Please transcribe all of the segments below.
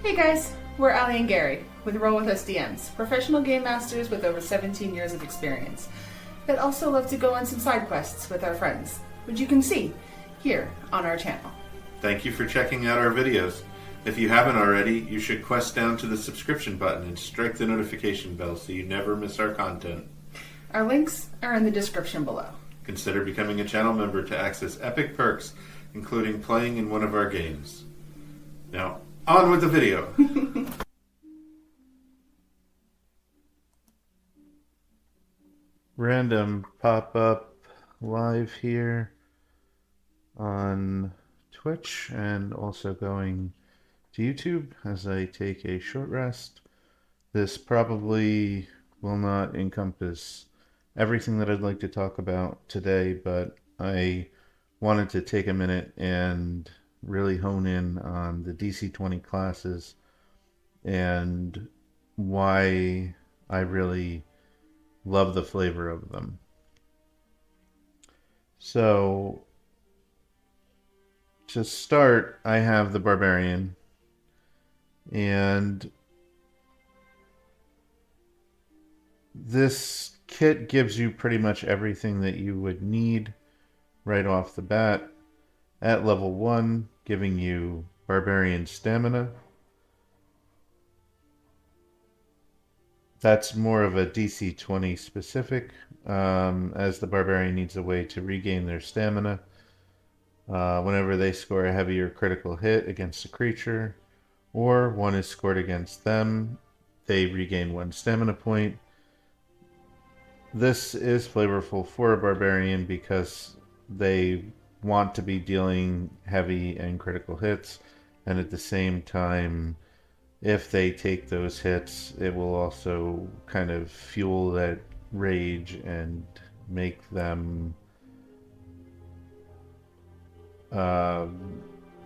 Hey guys, we're Ali and Gary with Roll With Us DMs, professional game masters with over 17 years of experience that also love to go on some side quests with our friends, which you can see here on our channel. Thank you for checking out our videos. If you haven't already, you should quest down to the subscription button and strike the notification bell so you never miss our content. Our links are in the description below. Consider becoming a channel member to access epic perks, including playing in one of our games. Now, on with the video! Random pop-up live here on Twitch and also going to YouTube as I take a short rest. This probably will not encompass everything that I'd like to talk about today, but I wanted to take a minute and really hone in on the DC20 classes and why I really love the flavor of them. So, to start, I have the Barbarian, and this kit gives you pretty much everything that you would need right off the bat at level 1, giving you Barbarian stamina. That's more of a DC20 specific, as the Barbarian needs a way to regain their stamina whenever they score a heavy or critical hit against a creature, or one is scored against them, they regain 1 stamina point. This is flavorful for a Barbarian because they want to be dealing heavy and critical hits, and at the same time, if they take those hits, it will also kind of fuel that rage and make them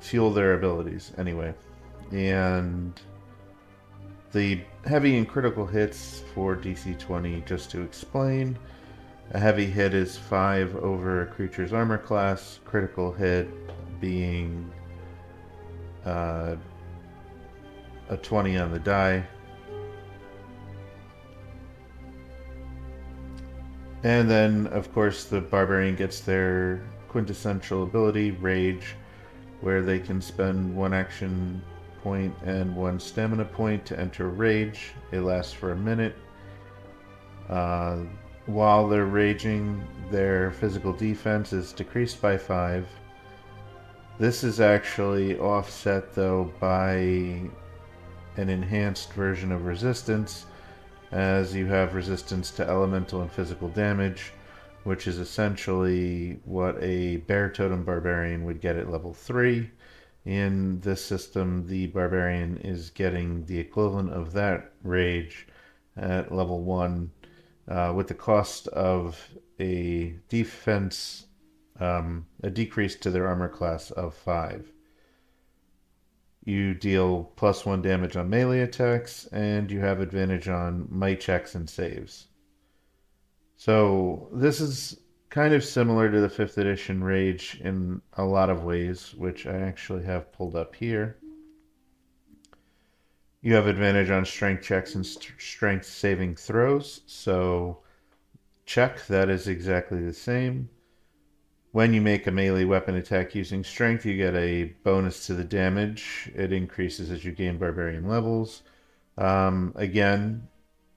fuel their abilities anyway. And the heavy and critical hits for DC20, just to explain, a heavy hit is 5 over a creature's armor class, critical hit being a 20 on the die. And then, of course, the Barbarian gets their quintessential ability, Rage, where they can spend 1 action point and 1 stamina point to enter Rage. It lasts for a minute. While they're raging, their physical defense is decreased by 5. This is actually offset, though, by an enhanced version of resistance, as you have resistance to elemental and physical damage, which is essentially what a Bear Totem Barbarian would get at level 3. In this system, the Barbarian is getting the equivalent of that Rage at level 1, with the cost of a defense, a decrease to their armor class of 5. You deal +1 damage on melee attacks, and you have advantage on might checks and saves. So this is kind of similar to the 5th edition Rage in a lot of ways, which I actually have pulled up here. You have advantage on strength checks and strength saving throws, so check, that is exactly the same. When you make a melee weapon attack using strength, you get a bonus to the damage. It increases as you gain Barbarian levels. Again,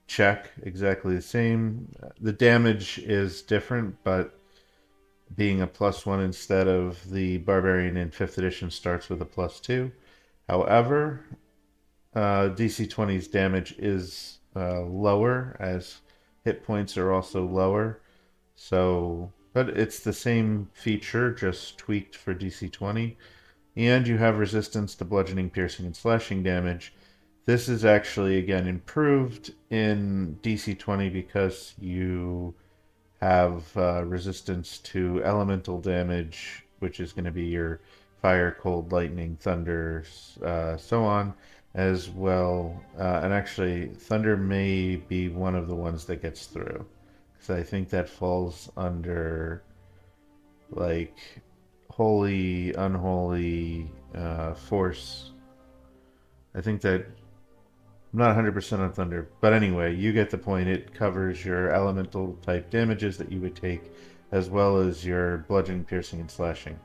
check, exactly the same. The damage is different, but being a +1 instead of the Barbarian in 5th edition starts with a +2. However, DC20's damage is lower, as hit points are also lower. So, but it's the same feature, just tweaked for DC20. And you have resistance to bludgeoning, piercing, and slashing damage. This is actually, again, improved in DC20 because you have resistance to elemental damage, which is going to be your fire, cold, lightning, thunder, so on, as well. And actually, thunder may be one of the ones that gets through, because I think that falls under, like, holy, unholy, force. I think that I'm not 100% on Thunder, but anyway, you get the point. It covers your elemental type damages that you would take, as well as your bludgeoning, piercing, and slashing.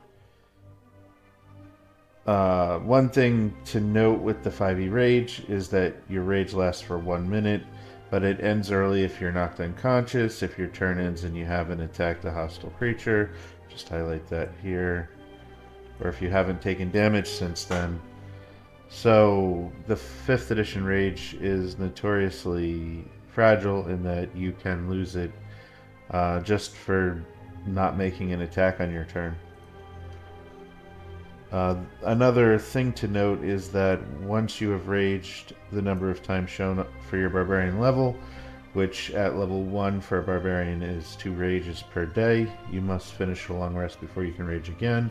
One thing to note with the 5e Rage is that your rage lasts for 1 minute, but it ends early if you're knocked unconscious, if your turn ends and you haven't attacked a hostile creature. Just highlight that here. Or if you haven't taken damage since then. So the 5th edition Rage is notoriously fragile in that you can lose it just for not making an attack on your turn. Another thing to note is that once you have raged the number of times shown for your barbarian level, which at level 1 for a barbarian is 2 rages per day, you must finish a long rest before you can rage again.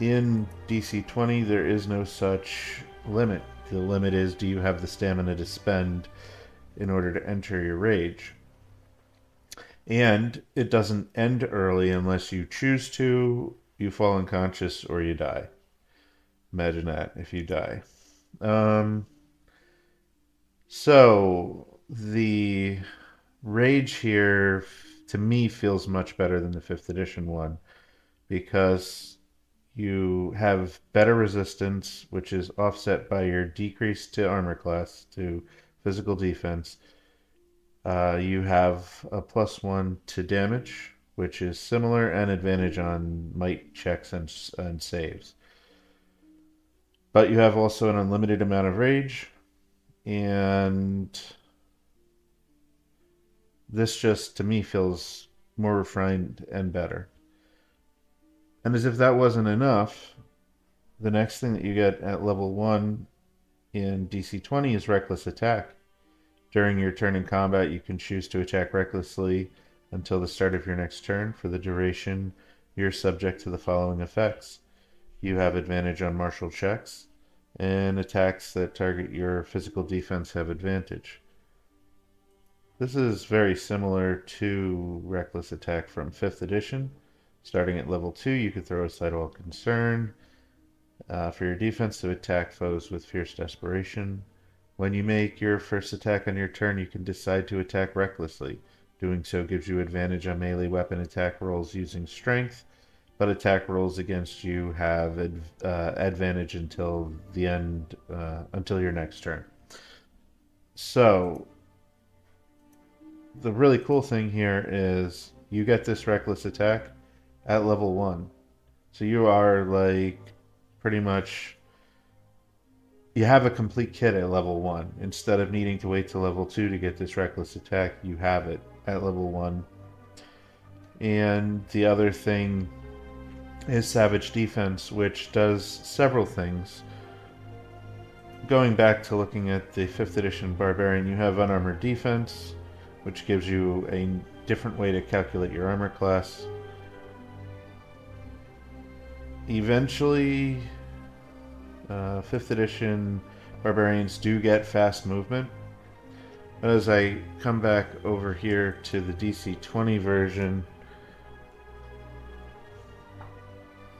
In DC20, there is no such limit. The limit is, do you have the stamina to spend in order to enter your rage? And it doesn't end early unless you choose to, you fall unconscious, or you die. Imagine that, if you die. So, the rage here, to me, feels much better than the 5th edition one, because you have better resistance, which is offset by your decrease to armor class, to physical defense. You have a +1 to damage, which is similar, and advantage on might checks and saves. But you have also an unlimited amount of rage, and this just, to me, feels more refined and better. And as if that wasn't enough, the next thing that you get at level 1 in DC20 is Reckless Attack. During your turn in combat, you can choose to attack recklessly until the start of your next turn. For the duration, you're subject to the following effects. You have advantage on martial checks, and attacks that target your physical defense have advantage. This is very similar to Reckless Attack from 5th edition. Starting at level 2, you could throw aside all concern for your defense to attack foes with fierce desperation. When you make your first attack on your turn, you can decide to attack recklessly. Doing so gives you advantage on melee weapon attack rolls using strength, but attack rolls against you have advantage until the end, until your next turn. So, the really cool thing here is you get this reckless attack at level 1. So you are like pretty much, you have a complete kit at level 1. Instead of needing to wait till level 2 to get this reckless attack, you have it at level 1. And the other thing is Savage Defense, which does several things. Going back to looking at the 5th edition Barbarian, you have Unarmored Defense, which gives you a different way to calculate your armor class. Eventually, 5th edition Barbarians do get fast movement. But as I come back over here to the DC20 version,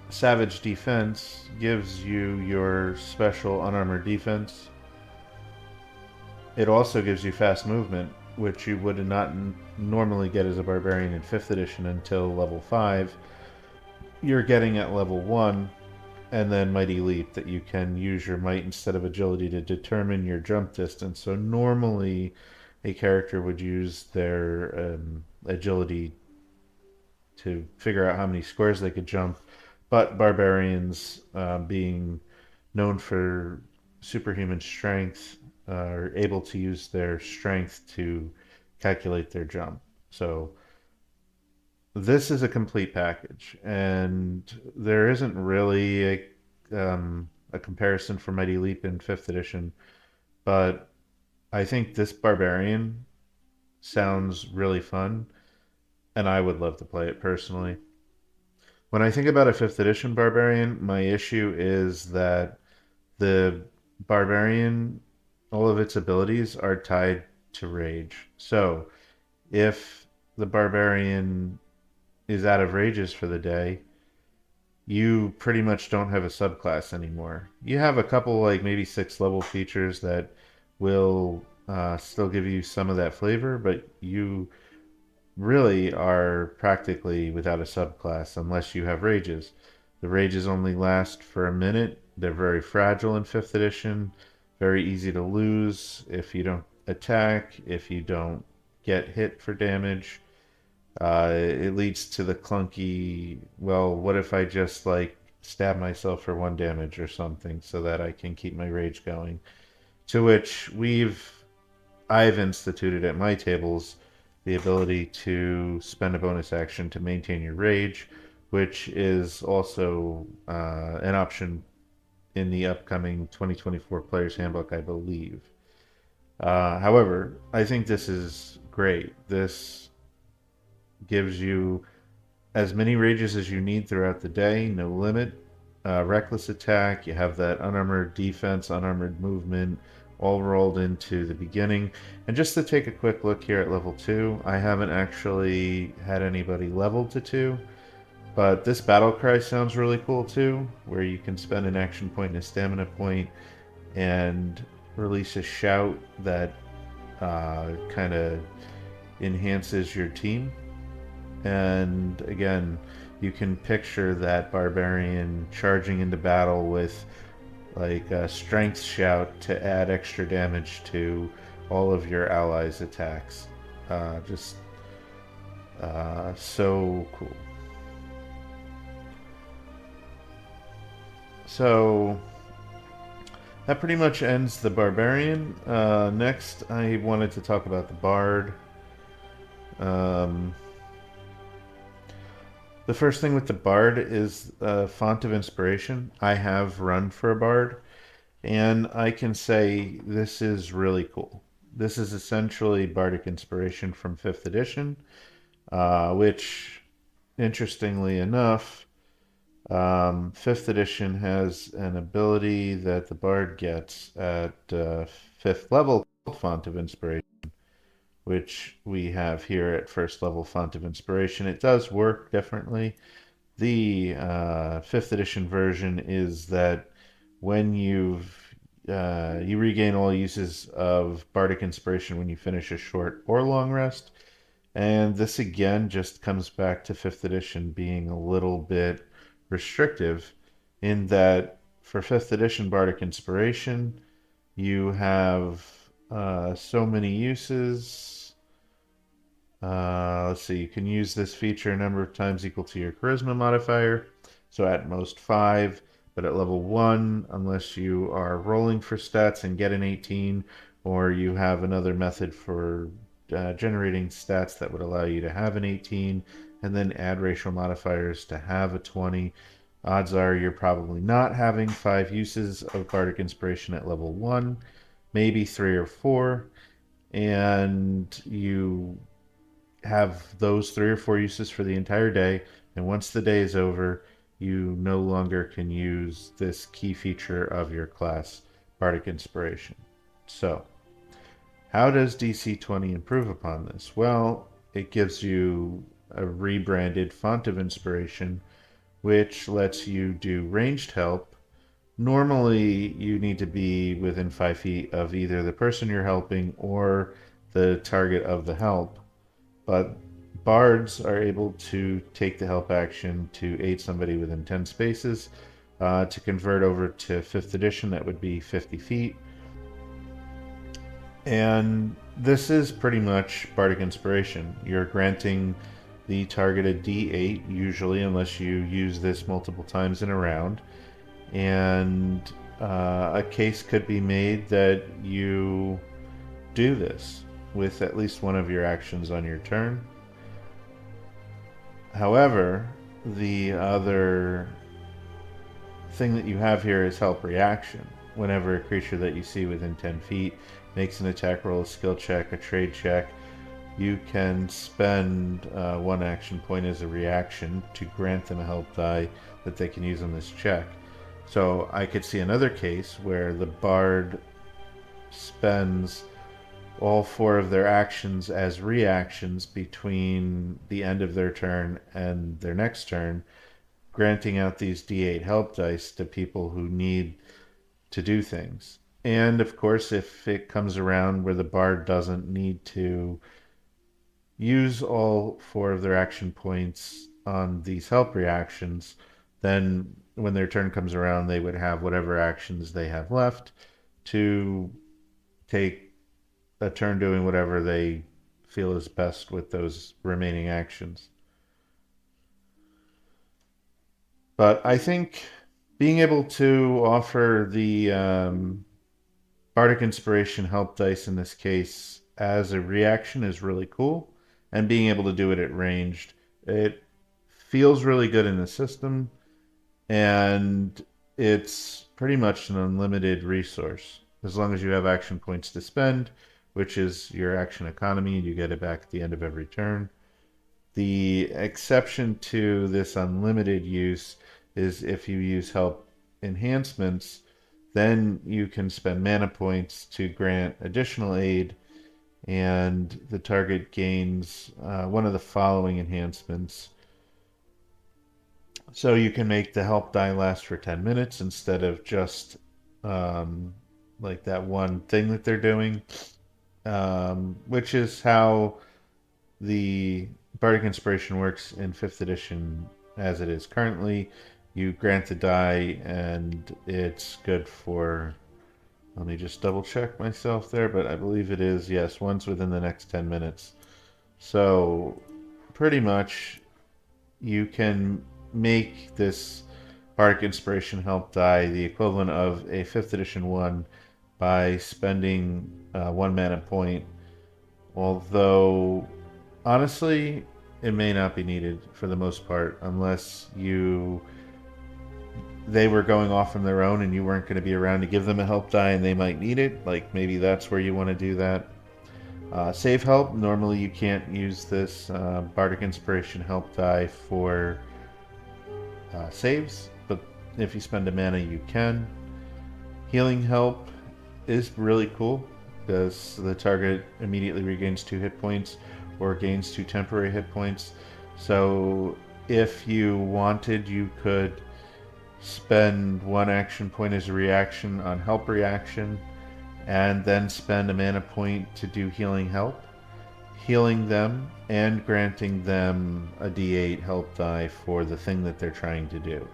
Savage Defense gives you your special unarmored defense. It also gives you fast movement, which you would not normally get as a Barbarian in 5th edition until level 5. You're getting at level 1, and then Mighty Leap, that you can use your might instead of agility to determine your jump distance. So normally a character would use their agility to figure out how many squares they could jump, but barbarians, being known for superhuman strength, are able to use their strength to calculate their jump. So this is a complete package, and there isn't really a comparison for Mighty Leap in 5th edition, but I think this Barbarian sounds really fun, and I would love to play it personally. When I think about a 5th edition Barbarian, my issue is that the Barbarian, all of its abilities are tied to Rage. So if the Barbarian is out of rages for the day, you pretty much don't have a subclass anymore. You have a couple, like maybe 6 level features that will still give you some of that flavor, but you really are practically without a subclass unless you have rages. The rages only last for a minute. They're very fragile in 5th edition, very easy to lose if you don't attack, if you don't get hit for damage. It leads to the clunky, well, what if I just like stab myself for 1 damage or something so that I can keep my rage going? To which I've instituted at my tables the ability to spend a bonus action to maintain your rage, which is also an option in the upcoming 2024 Player's Handbook, I believe. However, I think this is great. This gives you as many rages as you need throughout the day, no limit. Reckless attack, you have that unarmored defense, unarmored movement, all rolled into the beginning. And just to take a quick look here at level 2, I haven't actually had anybody leveled to 2, but this battle cry sounds really cool too, where you can spend an action point and a stamina point and release a shout that kind of enhances your team. And again, you can picture that barbarian charging into battle with like a strength shout to add extra damage to all of your allies' attacks. Just so cool. So that pretty much ends the barbarian. Next, I wanted to talk about the bard. Um, The first thing with the Bard is font of inspiration. I have run for a Bard, and I can say this is really cool. This is essentially Bardic inspiration from 5th edition, which, interestingly enough, 5th edition has an ability that the Bard gets at 5th level called Font of Inspiration, which we have here at 1st level Font of Inspiration. It does work differently. The 5th edition version is that when you regain all uses of bardic inspiration when you finish a short or long rest, and this again just comes back to 5th edition being a little bit restrictive in that for 5th edition bardic inspiration you have so many uses. Let's see, you can use this feature a number of times equal to your charisma modifier, so at most 5, but at level 1, unless you are rolling for stats and get an 18, or you have another method for generating stats that would allow you to have an 18, and then add racial modifiers to have a 20, odds are you're probably not having 5 uses of Bardic Inspiration at level 1, maybe 3 or 4, and you have those 3 or 4 uses for the entire day, and once the day is over, you no longer can use this key feature of your class, Bardic Inspiration. So, how does DC20 improve upon this? Well, it gives you a rebranded Font of Inspiration, which lets you do ranged help. Normally, you need to be within 5 feet of either the person you're helping or the target of the help. But bards are able to take the help action to aid somebody within 10 spaces. To convert over to 5th edition, that would be 50 feet. And this is pretty much Bardic Inspiration. You're granting the target a D8, usually, unless you use this multiple times in a round. And a case could be made that you do this with at least one of your actions on your turn. However, the other thing that you have here is help reaction. Whenever a creature that you see within 10 feet makes an attack roll, a skill check, a trade check, you can spend 1 action point as a reaction to grant them a help die that they can use on this check. So I could see another case where the bard spends all 4 of their actions as reactions between the end of their turn and their next turn, granting out these D8 help dice to people who need to do things. And of course, if it comes around where the bard doesn't need to use all 4 of their action points on these help reactions, then when their turn comes around, they would have whatever actions they have left to take a turn doing whatever they feel is best with those remaining actions. But I think being able to offer the Bardic Inspiration help dice in this case as a reaction is really cool, and being able to do it at ranged, it feels really good in the system, and it's pretty much an unlimited resource as long as you have action points to spend, which is your action economy, and you get it back at the end of every turn. The exception to this unlimited use is if you use help enhancements, then you can spend mana points to grant additional aid, and the target gains one of the following enhancements. So you can make the help die last for 10 minutes instead of just like that one thing that they're doing, which is how the Bardic Inspiration works in 5th edition as it is currently. You grant the die, and it's good for, let me just double check myself there, but I believe it is, yes, once within the next 10 minutes. So pretty much you can make this Bardic Inspiration help die the equivalent of a 5th edition one by spending 1 mana point, although honestly it may not be needed for the most part unless they were going off on their own and you weren't going to be around to give them a help die and they might need it. Like maybe that's where you want to do that. Save help, normally you can't use this Bardic Inspiration help die for saves, but if you spend a mana you can. Healing help is really cool because the target immediately regains 2 hit points or gains 2 temporary hit points. So if you wanted, you could spend 1 action point as a reaction on help reaction, and then spend a mana point to do healing help, healing them and granting them a d8 help die for the thing that they're trying to do.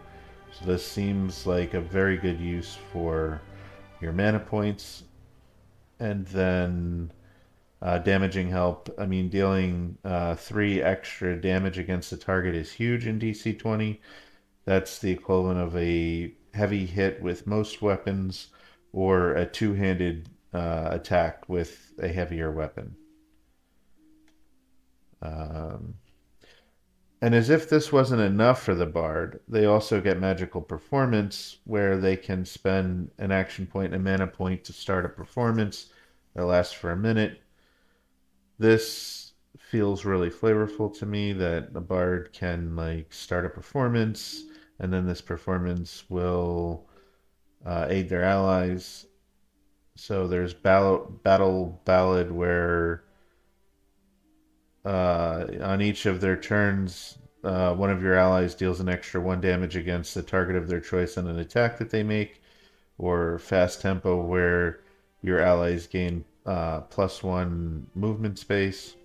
So this seems like a very good use for your mana points. And then damaging help. I mean, dealing 3 extra damage against the target is huge in DC20. That's the equivalent of a heavy hit with most weapons or a 2-handed attack with a heavier weapon. And as if this wasn't enough for the Bard, they also get Magical Performance, where they can spend an action point and a mana point to start a performance that lasts for a minute. This feels really flavorful to me, that the Bard can like start a performance, and then this performance will aid their allies. So there's Battle Ballad, where on each of their turns, one of your allies deals an extra 1 damage against the target of their choice on an attack that they make, or Fast Tempo, where your allies gain +1 movement space.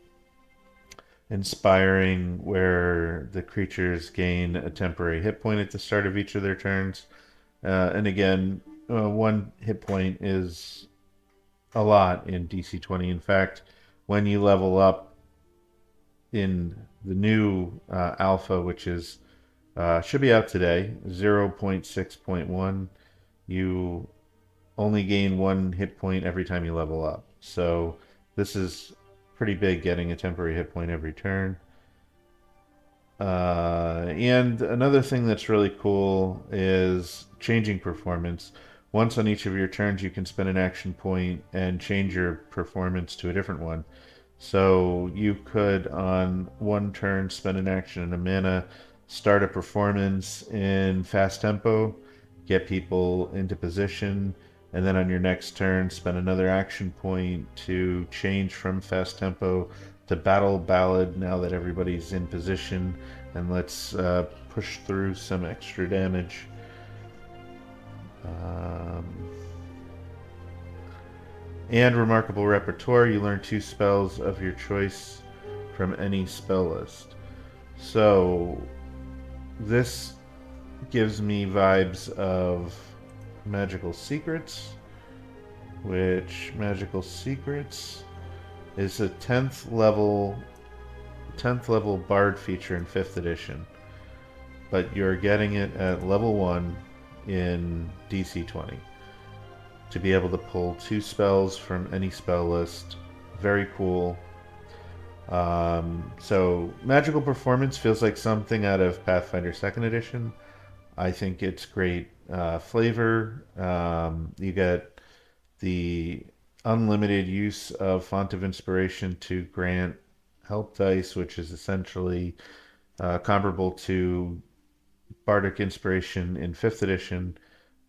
Inspiring, where the creatures gain a temporary hit point at the start of each of their turns. And again, 1 hit point is a lot in DC20. In fact, when you level up in the new alpha, which is should be out today, 0.6.1, you only gain 1 hit point every time you level up. So this is pretty big, getting a temporary hit point every turn. And another thing that's really cool is changing performance. Once on each of your turns, you can spend an action point and change your performance to a different one. So you could, on 1 turn, spend an action and a mana, start a performance in Fast Tempo, get people into position, and then on your next turn, spend another action point to change from Fast Tempo to Battle Ballad now that everybody's in position, and let's push through some extra damage. And Remarkable Repertoire, you learn 2 spells of your choice from any spell list. So this gives me vibes of Magical Secrets, which Magical Secrets is a 10th level Bard feature in 5th edition, but you're getting it at level 1 in DC20 to be able to pull 2 spells from any spell list. Very cool. So Magical Performance feels like something out of Pathfinder 2nd edition. I think it's great flavor. You get the unlimited use of Font of Inspiration to grant help dice, which is essentially comparable to Bardic Inspiration in 5th edition,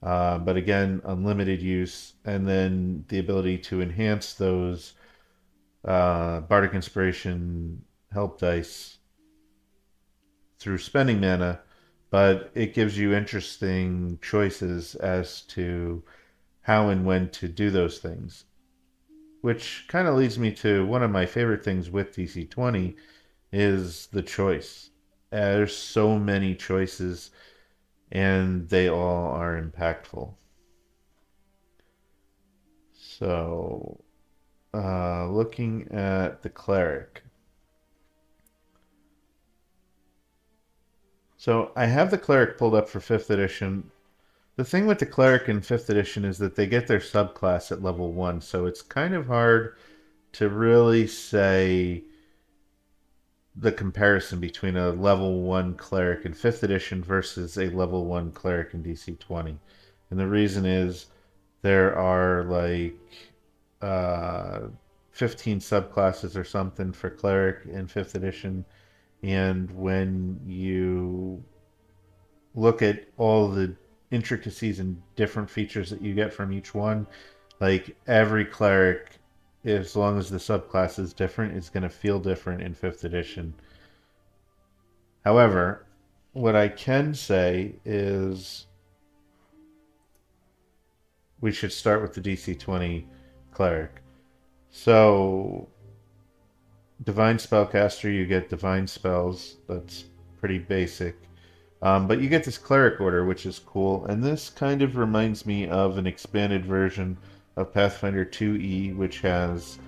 but again, unlimited use, and then the ability to enhance those Bardic Inspiration help dice through spending mana, but it gives you interesting choices as to how and when to do those things. Which kind of leads me to one of my favorite things with DC20 is the choice. There's so many choices, and they all are impactful. So, looking at the Cleric. So I have the Cleric pulled up for 5th edition. The thing with the Cleric in 5th edition is that they get their subclass at level 1, so it's kind of hard to really say the comparison between a level 1 Cleric in 5th edition versus a level 1 Cleric in DC20. And the reason is there are like 15 subclasses or something for Cleric in 5th edition, and when you look at all the intricacies and different features that you get from each one, like every Cleric, as long as the subclass is different, is going to feel different in 5th edition. However, what I can say is we should start with the DC20 Cleric. So, Divine Spellcaster, you get Divine Spells. That's pretty basic. But you get this Cleric Order, which is cool. And this kind of reminds me of an expanded version of Pathfinder 2E, which has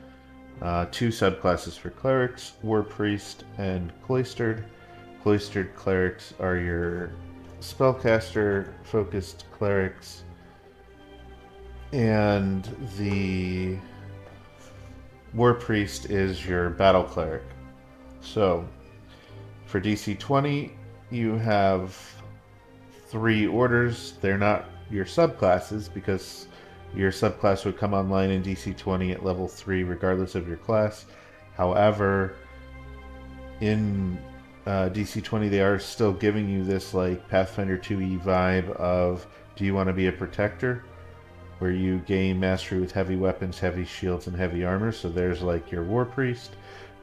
2 subclasses for Clerics, War Priest and Cloistered. Cloistered Clerics are your Spellcaster-focused Clerics. And the War Priest is your Battle Cleric. So, for DC20, you have 3 orders. They're not your subclasses because your subclass would come online in DC20 at level 3 regardless of your class. However, in DC20 they are still giving you this like Pathfinder 2E vibe of, do you want to be a protector? Where you gain mastery with heavy weapons, heavy shields, and heavy armor. So there's like your War Priest.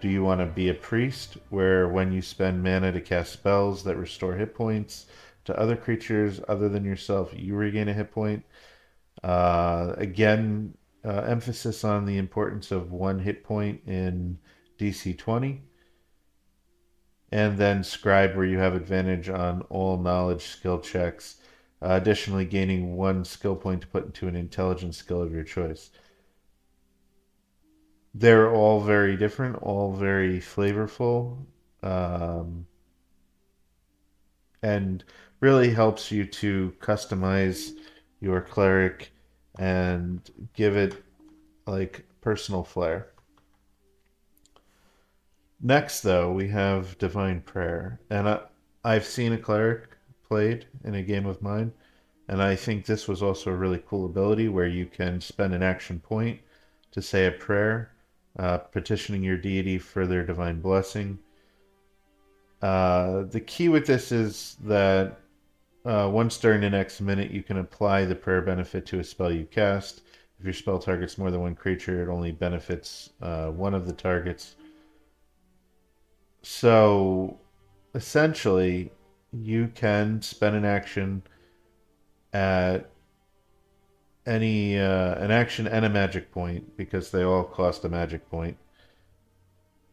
Do you want to be a priest, where when you spend mana to cast spells that restore hit points to other creatures other than yourself, you regain a hit point? Again, emphasis on the importance of 1 hit point in DC20. And then Scribe, where you have advantage on all knowledge skill checks. Additionally, gaining 1 skill point to put into an intelligence skill of your choice. They're all very different, all very flavorful, and really helps you to customize your cleric and give it like personal flair. Next, though, we have Divine Prayer, and I've seen a cleric played in a game of mine, and I think this was also a really cool ability where you can spend an action point to say a prayer, petitioning your deity for their divine blessing. The key with this is that once during the next minute, you can apply the prayer benefit to a spell you cast. If your spell targets more than 1 creature, it only benefits 1 of the targets. So, essentially, you can spend an action at an action and a magic point, because they all cost a magic point,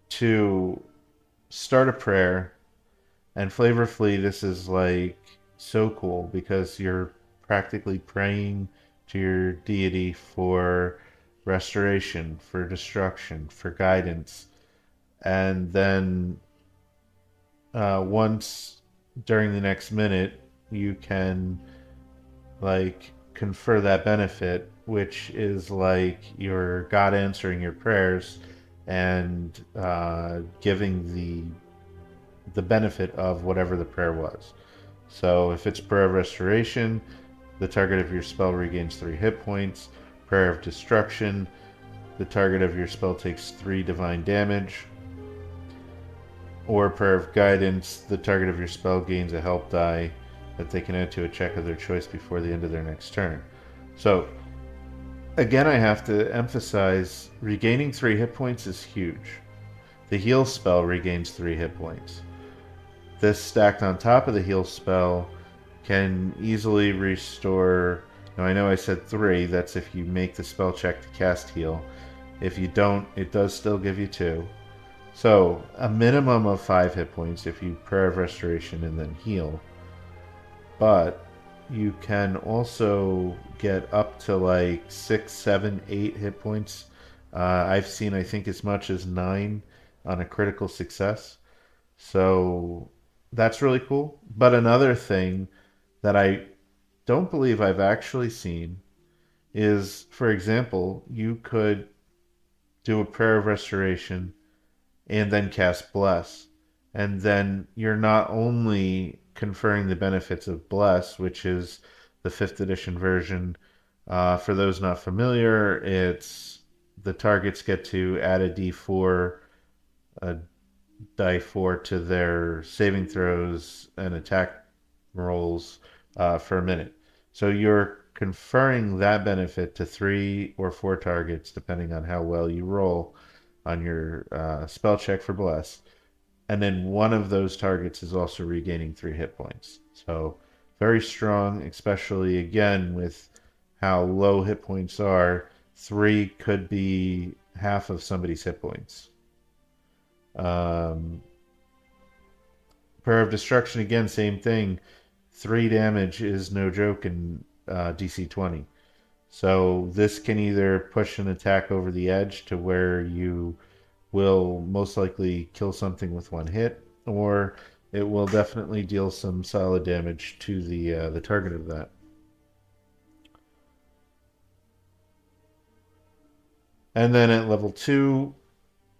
to start a prayer. And flavorfully, this is like so cool because you're practically praying to your deity for restoration, for destruction, for guidance. And then once during the next minute, you can like confer that benefit, which is like your God answering your prayers and giving the benefit of whatever the prayer was. So if it's prayer of restoration, the target of your spell regains 3 hit points. Prayer of destruction, the target of your spell takes 3 divine damage. Or prayer of guidance, the target of your spell gains a help die that they can add to a check of their choice before the end of their next turn. So again, I have to emphasize regaining 3 hit points is huge. The heal spell regains 3 hit points. This stacked on top of the heal spell can easily restore. Now I know I said 3, that's if you make the spell check to cast heal. If you don't, it does still give you 2. So a minimum of 5 hit points if you prayer of restoration and then heal. But you can also get up to like 6, 7, 8 hit points. I've seen, I think, as much as 9 on a critical success. So that's really cool. But another thing that I don't believe I've actually seen is, for example, you could do a prayer of restoration and then cast Bless. And then you're not only conferring the benefits of Bless, which is the 5th edition version. For those not familiar, it's the targets get to add a d4, a die 4 to their saving throws and attack rolls for a minute. So you're conferring that benefit to 3 or 4 targets, depending on how well you roll on your spell check for Bless. And then one of those targets is also regaining 3 hit points. So very strong, especially again with how low hit points are. 3 could be half of somebody's hit points. Um, Prayer of Destruction, again, same thing. 3 damage is no joke in DC20. So this can either push an attack over the edge to where you will most likely kill something with 1 hit, or it will definitely deal some solid damage to the target of that. And then at level 2,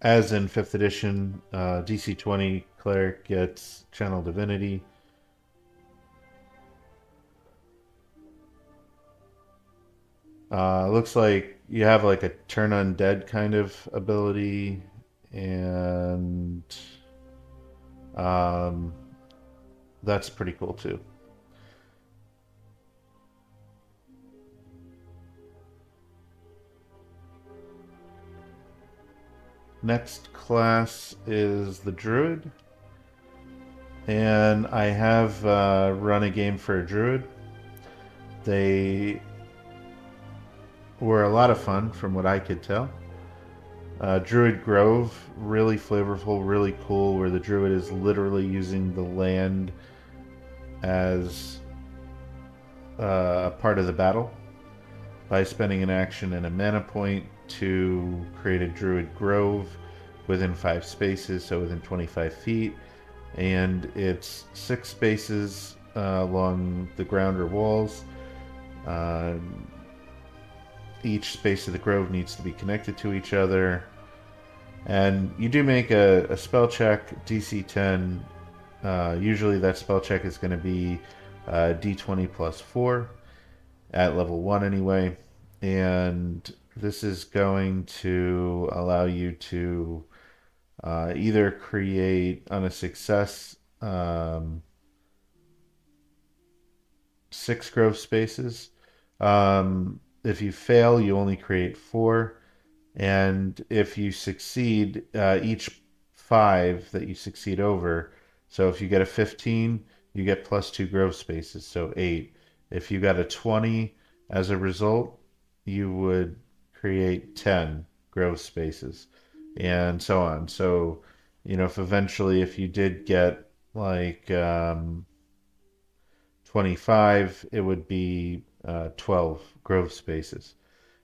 as in 5th edition, DC20 Cleric gets Channel Divinity. Looks like you have like a turn undead kind of ability, and um, that's pretty cool too. Next class is the Druid, and I have run a game for a Druid. They were a lot of fun from what I could tell. Druid Grove, really flavorful, really cool, where the Druid is literally using the land as a part of the battle by spending an action and a mana point to create a Druid Grove within 5 spaces, so within 25 feet. And it's 6 spaces along the ground or walls. Each space of the grove needs to be connected to each other. And you do make a spell check, DC 10. Usually that spell check is going to be D20 plus 4 at level 1 anyway. And this is going to allow you to either create on a success 6 grove spaces. If you fail, you only create 4. And if you succeed, each 5 that you succeed over, so if you get a 15, you get +2 growth spaces, so 8. If you got a 20 as a result, you would create 10 growth spaces, and so on. So, if eventually, if you did get like 25, it would be 12 growth spaces.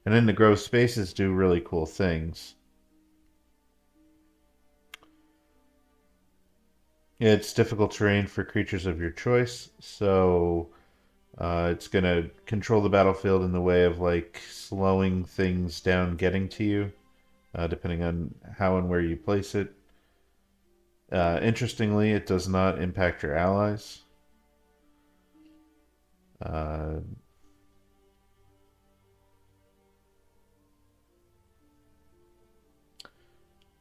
And then the growth spaces do really cool things. It's difficult terrain for creatures of your choice, so it's going to control the battlefield in the way of like slowing things down getting to you, depending on how and where you place it. Interestingly, it does not impact your allies. Uh,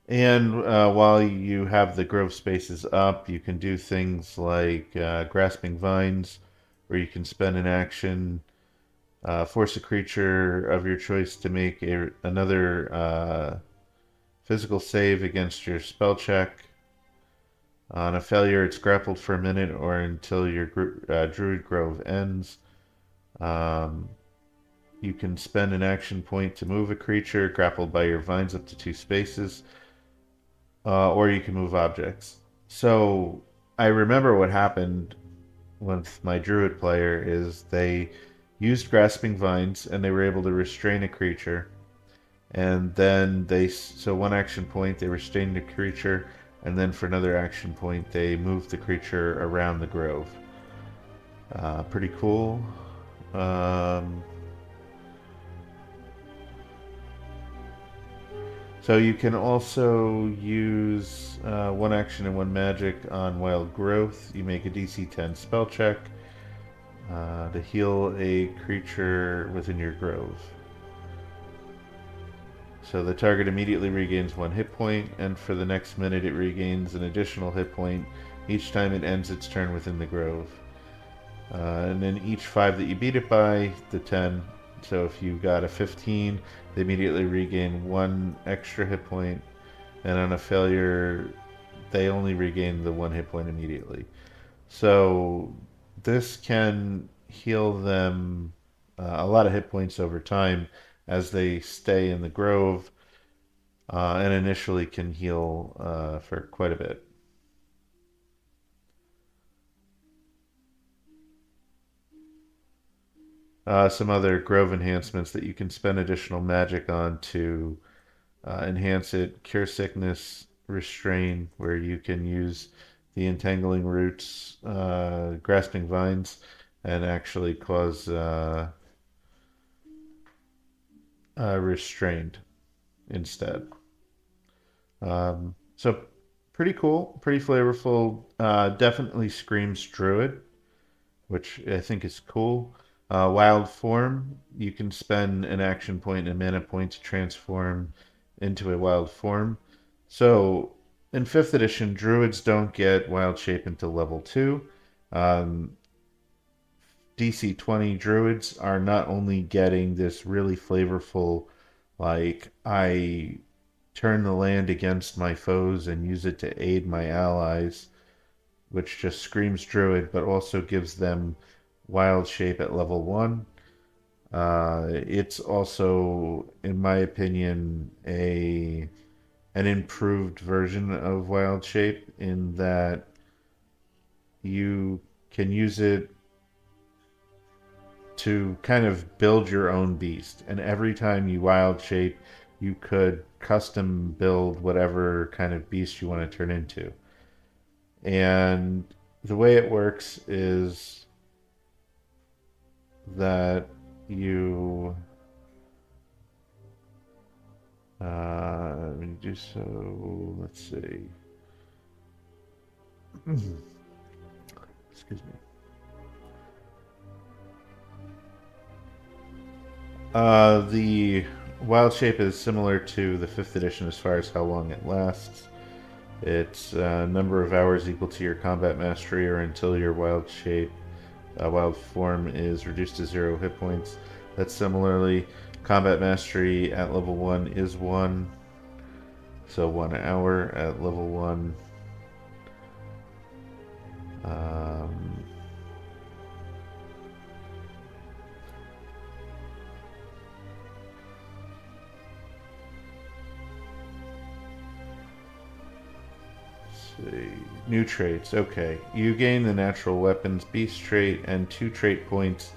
and while you have the growth spaces up, you can do things like grasping vines, where you can spend an action, force a creature of your choice to make another physical save against your spell check. On a failure, it's grappled for a minute or until your Druid Grove ends. Um, you can spend an action point to move a creature grappled by your vines up to 2 spaces, or you can move objects. So I remember what happened with my Druid player is they used grasping vines and they were able to restrain a creature, and then so one action point they restrained the creature, and then for another action point they moved the creature around the grove. Pretty cool. Um, so you can also use one action and one magic on Wild Growth. You make a DC 10 spell check to heal a creature within your grove. So the target immediately regains 1 hit point, and for the next minute it regains an additional hit point each time it ends its turn within the grove. And then each 5 that you beat it by, the 10. So if you got a 15, they immediately regain 1 extra hit point, and on a failure, they only regain the 1 hit point immediately. So this can heal them a lot of hit points over time as they stay in the grove, and initially can heal for quite a bit. Some other grove enhancements that you can spend additional magic on to enhance it: Cure Sickness, Restrain, where you can use the Entangling Roots, Grasping Vines, and actually cause Restrained instead. So pretty cool, pretty flavorful. Definitely screams Druid, which I think is cool. Wild Form, you can spend an action point and a mana point to transform into a wild form. So in 5th edition, Druids don't get Wild Shape until level 2. Um, DC20 Druids are not only getting this really flavorful, like, I turn the land against my foes and use it to aid my allies, which just screams Druid, but also gives them Wild Shape at level 1. It's also, in my opinion, an improved version of Wild Shape in that you can use it to kind of build your own beast. And every time you Wild Shape, you could custom build whatever kind of beast you want to turn into. And the way it works is that you when you do so, let's see. Excuse me. The Wild Shape is similar to the 5th edition as far as how long it lasts. Its number of hours equal to your combat mastery or until your Wild Shape, Wild Form is reduced to 0 hit points. That's similarly, combat mastery at level 1 is 1. So 1 hour at level 1. New traits. Okay. You gain the natural weapons beast trait and 2 trait points.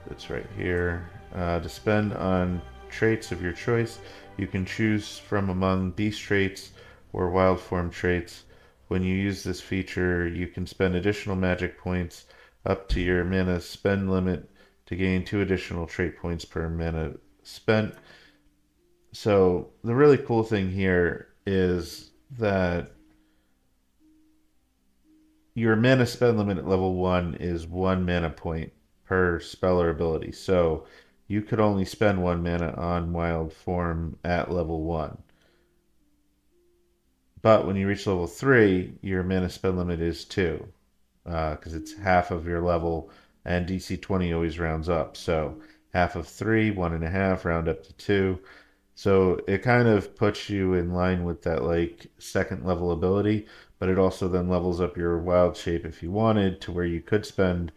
That's right here. To spend on traits of your choice, you can choose from among beast traits or wild form traits. When you use this feature, you can spend additional magic points up to your mana spend limit to gain 2 additional trait points per mana spent. So the really cool thing here is that your mana spend limit at level 1 is 1 mana point per spell or ability. So you could only spend 1 mana on wild form at level 1. But when you reach level 3, your mana spend limit is 2, because it's half of your level, and DC20 always rounds up. So half of 3, 1.5, round up to 2. So it kind of puts you in line with that like second level ability, but it also then levels up your wild shape if you wanted to where you could spend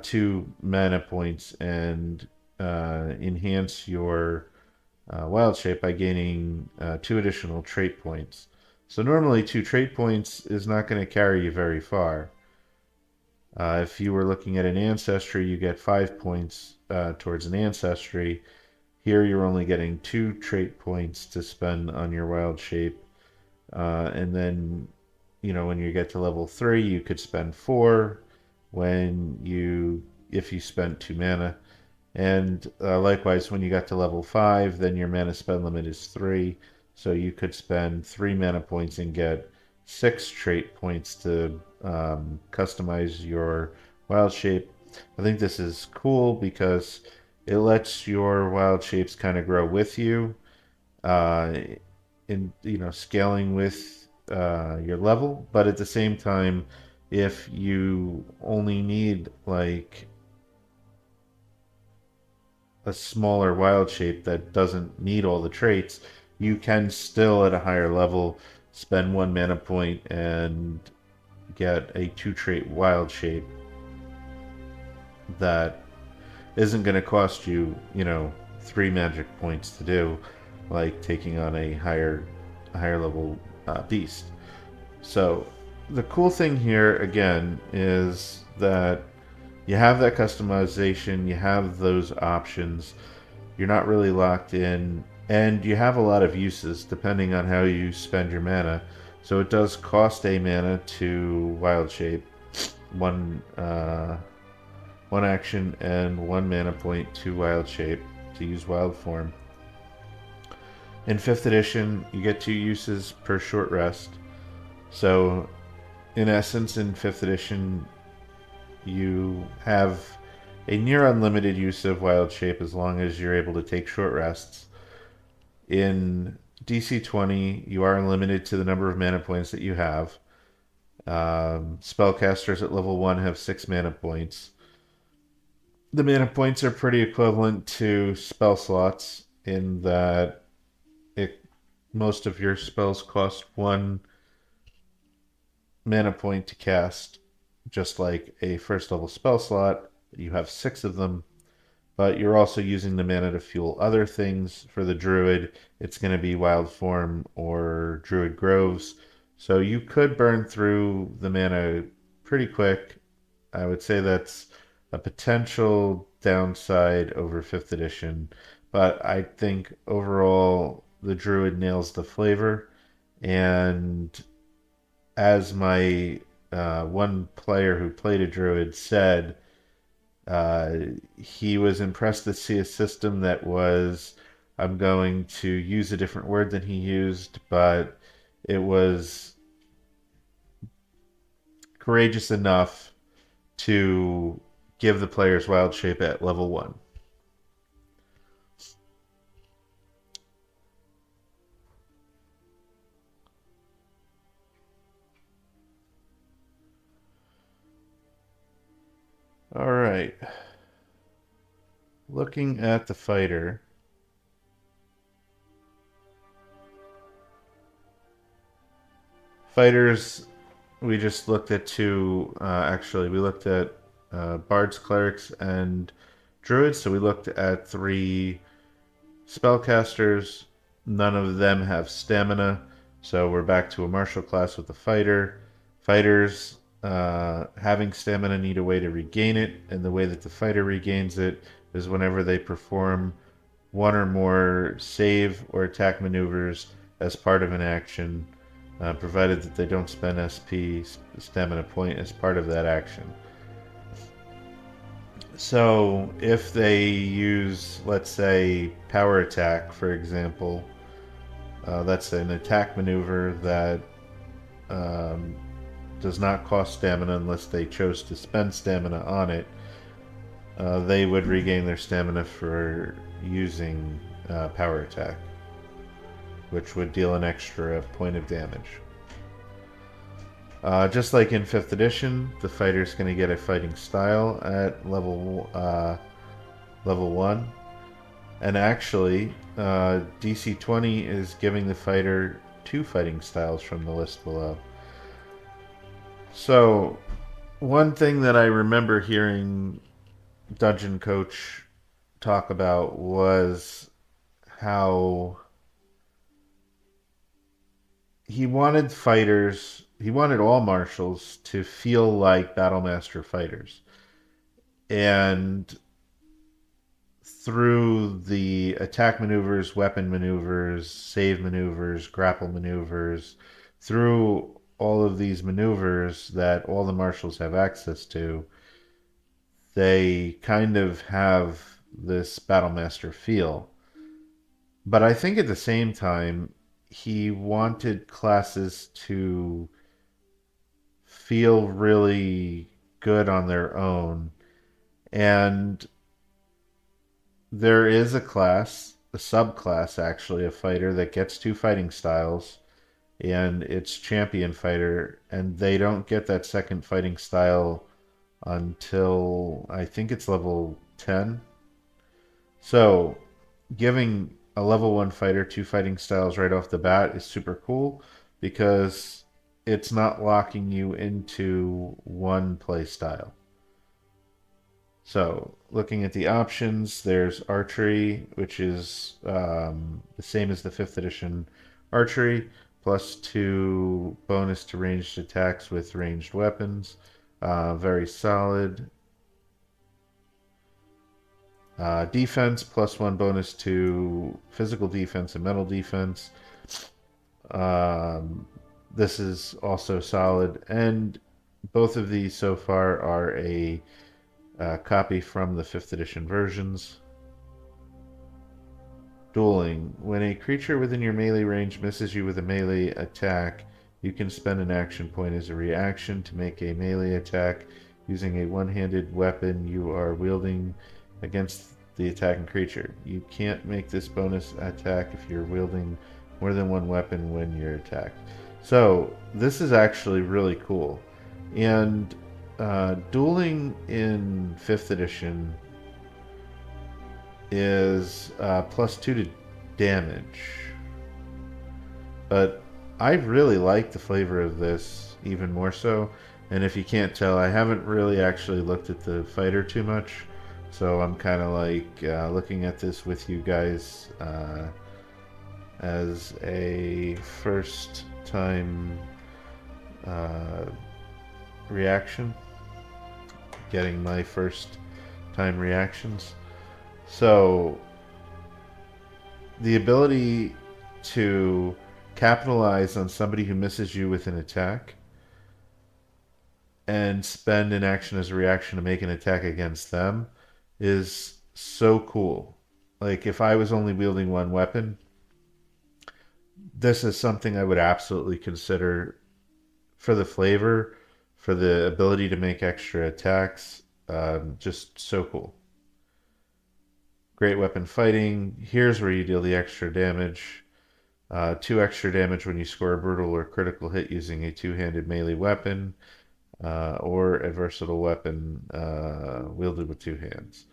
2 mana points and enhance your wild shape by gaining 2 additional trait points. So normally 2 trait points is not going to carry you very far. If you were looking at an ancestry, you get 5 points towards an ancestry. Here you're only getting 2 trait points to spend on your wild shape. And then, when you get to level 3, you could spend 4 if you spent 2 mana. And likewise, when you got to level 5, then your mana spend limit is 3. So you could spend 3 mana points and get 6 trait points to customize your wild shape. I think this is cool because it lets your wild shapes kind of grow with you, uh, in scaling with your level. But at the same time, if you only need like a smaller wild shape that doesn't need all the traits, you can still at a higher level spend 1 mana point and get a 2 trait wild shape that isn't going to cost you, 3 magic points to do, like taking on a higher level beast. So the cool thing here again is that you have that customization, you have those options. You're not really locked in, and you have a lot of uses depending on how you spend your mana. So it does cost a mana to wild shape, one one action and 1 mana point to wild shape to use wild form. In 5th edition, you get 2 uses per short rest. So, in essence, in 5th edition, you have a near unlimited use of wild shape as long as you're able to take short rests. In DC20, you are limited to the number of mana points that you have. Spellcasters at level 1 have 6 mana points. The mana points are pretty equivalent to spell slots in that most of your spells cost 1 mana point to cast, just like a first level spell slot. You have 6 of them, but you're also using the mana to fuel other things. For the druid, it's going to be wild form or druid groves. So you could burn through the mana pretty quick. I would say that's a potential downside over 5th edition, but I think overall the druid nails the flavor. And as my one player who played a druid said, uh, he was impressed to see a system that was, I'm going to use a different word than he used, but it was courageous enough to give the players wild shape at level 1. All right. Looking at the fighter. Fighters, we just looked at 2. Actually, we looked at bards, clerics, and druids. So we looked at 3 spellcasters. None of them have stamina. So we're back to a martial class with the fighter. Fighters having stamina need a way to regain it, and the way that the fighter regains it is whenever they perform one or more save or attack maneuvers as part of an action, provided that they don't spend SP stamina point as part of that action. So if they use, let's say, power attack, for example, that's an attack maneuver that um, does not cost stamina unless they chose to spend stamina on it. They would regain their stamina for using power attack, which would deal an extra point of damage. Just like in 5th edition, the fighter's going to get a fighting style at level 1. And actually, DC20 is giving the fighter 2 fighting styles from the list below. So, one thing that I remember hearing Dungeon Coach talk about was how he wanted all marshals to feel like Battlemaster fighters. And through the attack maneuvers, weapon maneuvers, save maneuvers, grapple maneuvers, through all of these maneuvers that all the marshals have access to, they kind of have this Battlemaster feel. But I think at the same time, he wanted classes to feel really good on their own. And there is a subclass actually, a fighter that gets 2 fighting styles, and it's champion fighter, and they don't get that second fighting style until I think it's level 10. So giving a level 1 fighter 2 fighting styles right off the bat is super cool because it's not locking you into one play style. So, looking at the options, there's archery, which is the same as the 5th edition archery, +2 bonus to ranged attacks with ranged weapons. Very solid. Defense, +1 bonus to physical defense and mental defense. This is also solid, and both of these so far are a copy from the 5th edition versions. Dueling. When a creature within your melee range misses you with a melee attack, you can spend an action point as a reaction to make a melee attack using a one-handed weapon you are wielding against the attacking creature. You can't make this bonus attack if you're wielding more than one weapon when you're attacked. So this is actually really cool. And dueling in 5th edition is +2 to damage. But I really like the flavor of this even more so. And if you can't tell, I haven't really actually looked at the fighter too much. So I'm kind of like looking at this with you guys as a first time reaction. Getting my first time reactions. So the ability to capitalize on somebody who misses you with an attack and spend an action as a reaction to make an attack against them is so cool. Like if I was only wielding one weapon, this is something I would absolutely consider for the flavor, for the ability to make extra attacks. Just so cool. Great weapon fighting. Here's where you deal the extra damage. 2 extra damage when you score a brutal or critical hit using a 2-handed melee weapon or a versatile weapon wielded with 2 hands.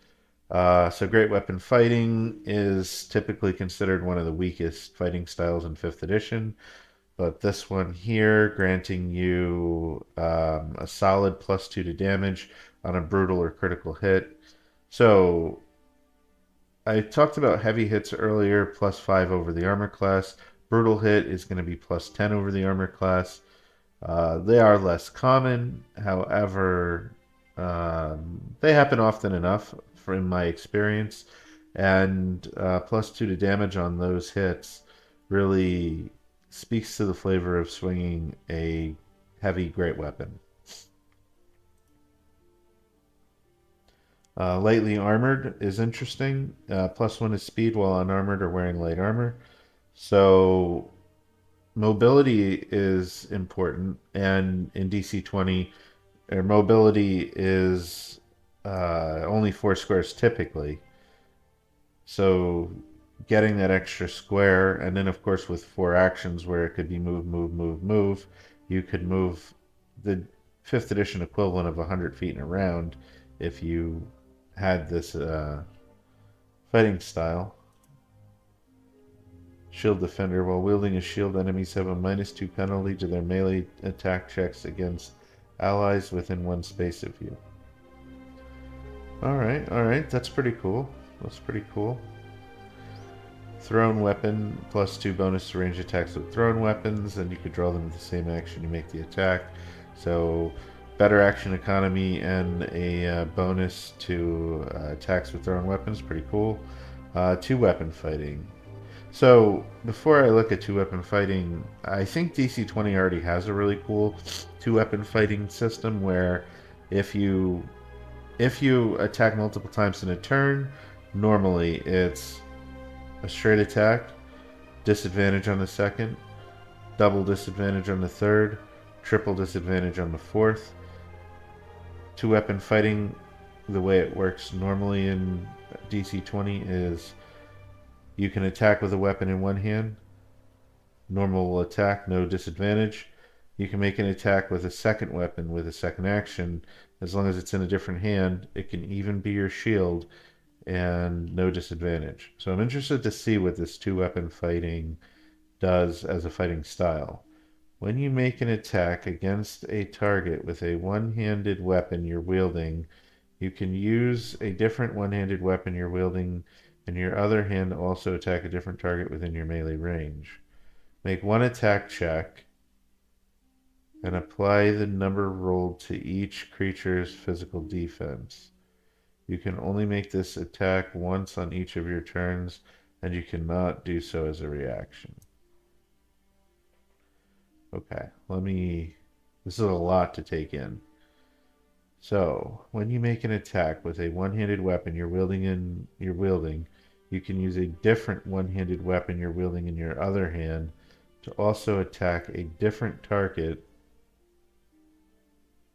So great weapon fighting is typically considered one of the weakest fighting styles in 5th edition. But this one here, granting you a solid +2 to damage on a brutal or critical hit. So I talked about heavy hits earlier, +5 over the armor class. Brutal hit is going to be +10 over the armor class. They are less common, however, they happen often enough, from my experience, and +2 to damage on those hits really speaks to the flavor of swinging a heavy great weapon. Lightly armored is interesting. +1 is speed while unarmored or wearing light armor. So mobility is important, and in DC20, or mobility is only 4 squares typically. So getting that extra square, and then of course with 4 actions where it could be move, move, move, move, you could move the 5th edition equivalent of 100 feet in a round if you had this fighting style. Shield Defender. While wielding a shield, enemies have a -2 penalty to their melee attack checks against allies within 1 space of you. Alright, that's pretty cool. That's pretty cool. Thrown weapon, +2 bonus to range attacks with thrown weapons, and you could draw them with the same action you make the attack. So, better action economy and a bonus to attacks with thrown weapons, pretty cool. 2-weapon fighting. So, before I look at 2-weapon fighting, I think DC20 already has a really cool 2-weapon fighting system where if you attack multiple times in a turn, normally it's a straight attack, disadvantage on the second, double disadvantage on the third, triple disadvantage on the fourth. 2-weapon fighting, the way it works normally in DC20 is you can attack with a weapon in one hand, normal attack, no disadvantage. You can make an attack with a second weapon with a second action, as long as it's in a different hand. It can even be your shield, and no disadvantage. So I'm interested to see what this 2-weapon fighting does as a fighting style. When you make an attack against a target with a one-handed weapon you're wielding, you can use a different one-handed weapon you're wielding in your other hand to also attack a different target within your melee range. Make one attack check and apply the number rolled to each creature's physical defense. You can only make this attack once on each of your turns, and you cannot do so as a reaction. Okay, this is a lot to take in. So, when you make an attack with a one-handed weapon you're wielding, you can use a different one-handed weapon you're wielding in your other hand to also attack a different target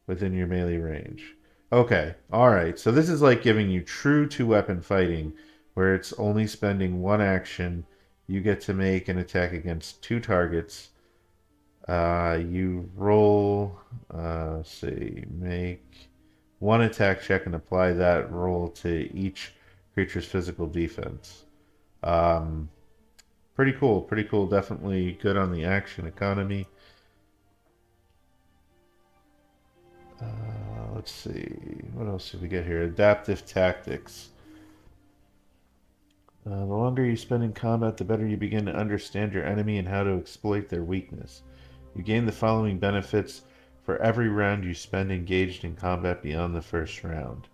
within your melee range. Okay, alright, so this is like giving you true 2-weapon fighting, where it's only spending one action. You get to make an attack against 2 targets. You roll, make one attack check and apply that roll to each creature's physical defense. Pretty cool, definitely good on the action economy. Let's see, what else did we get here? Adaptive tactics. The longer you spend in combat, the better you begin to understand your enemy and how to exploit their weakness. You gain the following benefits for every round you spend engaged in combat beyond the first round.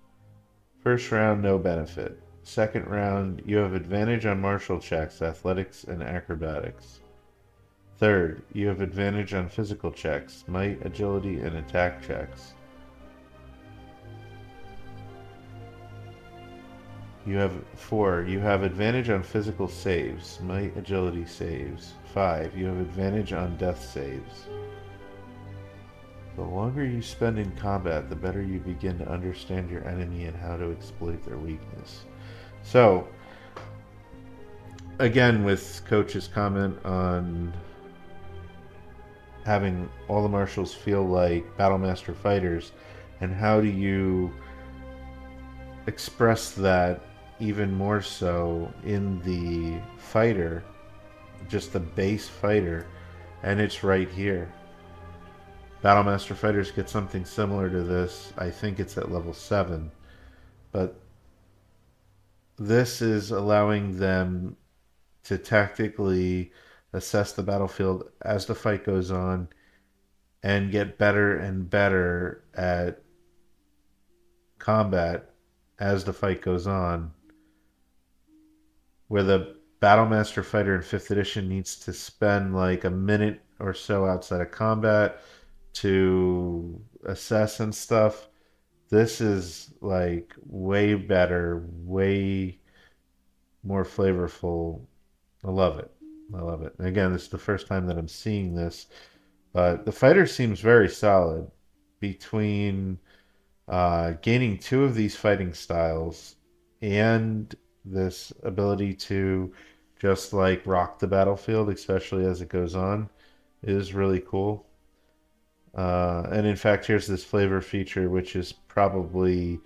First round, no benefit. Second round, you have advantage on martial checks, athletics, and acrobatics. Third, you have advantage on physical checks, might, agility, and attack checks. You have 4. You have advantage on physical saves, might, agility saves. 5. You have advantage on death saves. The longer you spend in combat, the better you begin to understand your enemy and how to exploit their weakness. So, again, with Coach's comment on having all the marshals feel like Battlemaster fighters, and how do you express that even more so in the fighter, just the base fighter, and it's right here. Battlemaster fighters get something similar to this. I think it's at level 7, but this is allowing them to tactically assess the battlefield as the fight goes on, and get better and better at combat as the fight goes on, where the Battlemaster fighter in 5th edition needs to spend like a minute or so outside of combat to assess and stuff. This is like way better, way more flavorful. I love it. I love it. And again, this is the first time that I'm seeing this, but the fighter seems very solid between gaining two of these fighting styles and this ability to just like rock the battlefield, especially as it goes on, is really cool. And in fact, here's this flavor feature, which is probably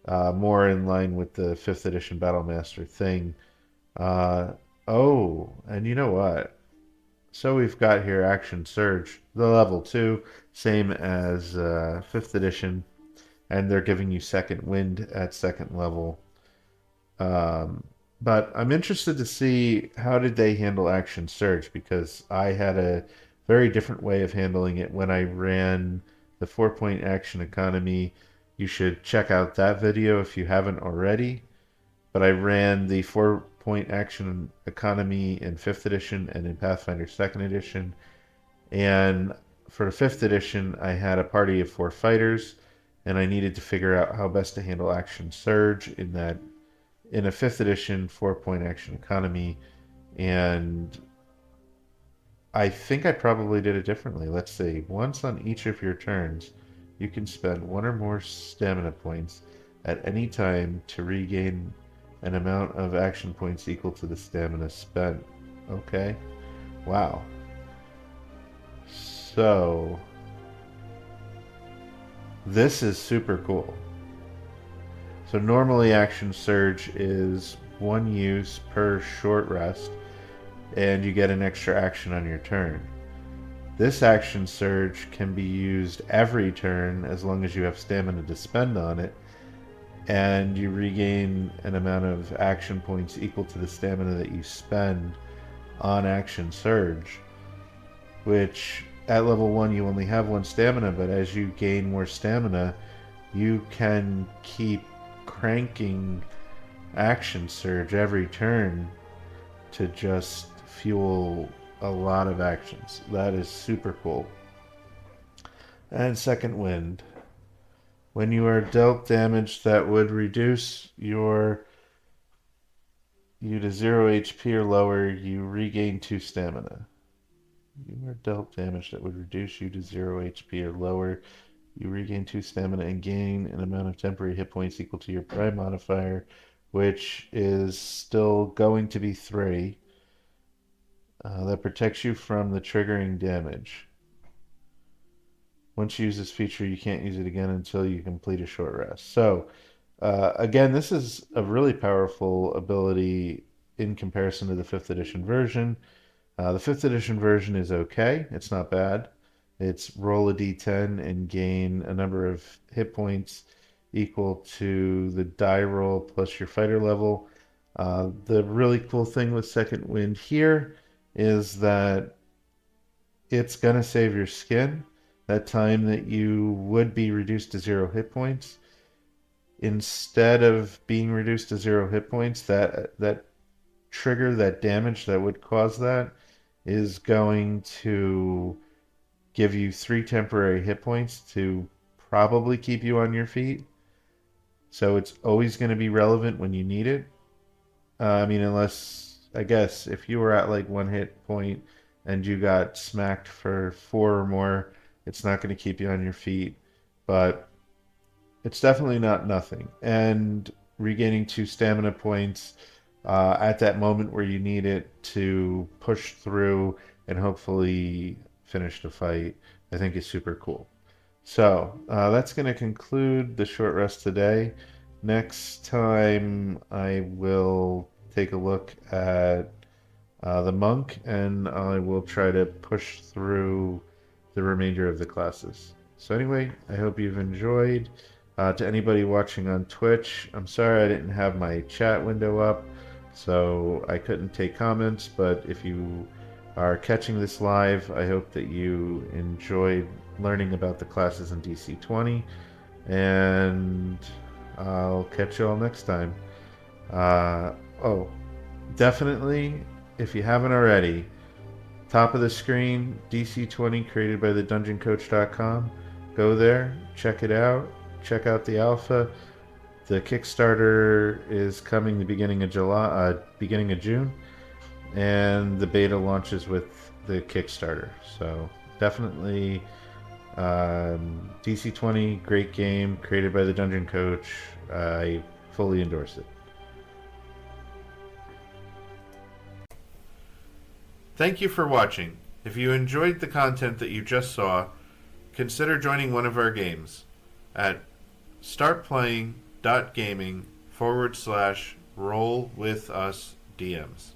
more in line with the 5th edition Battlemaster thing. Uh, oh, and you know what? So we've got here Action Surge, the level 2, same as 5th edition, and they're giving you second wind at second level. Um, but I'm interested to see how did they handle Action Surge, because I had a very different way of handling it when I ran the 4-point action economy. You should check out that video if you haven't already. But I ran the 4-point action economy in 5th edition and in Pathfinder 2nd edition. And for the 5th edition, I had a party of 4 fighters, and I needed to figure out how best to handle Action Surge in a 5th edition 4-point action economy. And I think I probably did it differently. Let's see. Once on each of your turns, you can spend 1 or more stamina points at any time to regain an amount of action points equal to the stamina spent. Okay. Wow. So, this is super cool. So normally Action Surge is 1 use per short rest, and you get an extra action on your turn. This Action Surge can be used every turn as long as you have stamina to spend on it, and you regain an amount of action points equal to the stamina that you spend on Action Surge, which at level 1 you only have 1 stamina, but as you gain more stamina, you can keep cranking Action Surge every turn to just fuel a lot of actions. That is super cool. And Second Wind. When you are dealt damage that would reduce you to 0 HP or lower, you regain 2 stamina. You are dealt damage that would reduce you to 0 HP or lower. You regain 2 stamina and gain an amount of temporary hit points equal to your prime modifier, which is still going to be 3. That protects you from the triggering damage. Once you use this feature, you can't use it again until you complete a short rest. So, again, this is a really powerful ability in comparison to the 5th edition version. The 5th edition version is okay. It's not bad. It's roll a d10 and gain a number of hit points equal to the die roll plus your fighter level. The really cool thing with Second Wind here is that it's going to save your skin. That time that you would be reduced to 0 hit points, instead of being reduced to 0 hit points, that trigger, that damage that would cause that, is going to give you 3 temporary hit points to probably keep you on your feet. So it's always going to be relevant when you need it. I mean, unless, I guess, if you were at like 1 hit point and you got smacked for 4 or more, it's not going to keep you on your feet. But it's definitely not nothing. And regaining 2 stamina points at that moment where you need it to push through and hopefully finish the fight, I think is super cool. So that's going to conclude the short rest today. Next time I will take a look at the monk, and I will try to push through the remainder of the classes. So anyway, I hope you've enjoyed. To anybody watching on Twitch, I'm sorry I didn't have my chat window up, so I couldn't take comments, but if you are catching this live, I hope that you enjoyed learning about the classes in DC20. And I'll catch you all next time. Oh, definitely, if you haven't already, top of the screen, DC20 created by the dungeoncoach.com. Go there, check it out, check out the alpha. The Kickstarter is coming the beginning of beginning of June, and the beta launches with the Kickstarter. So definitely, DC20, great game, created by the Dungeon Coach. I fully endorse it. Thank you for watching. If you enjoyed the content that you just saw, consider joining one of our games at startplaying.gaming/roll with us DMs.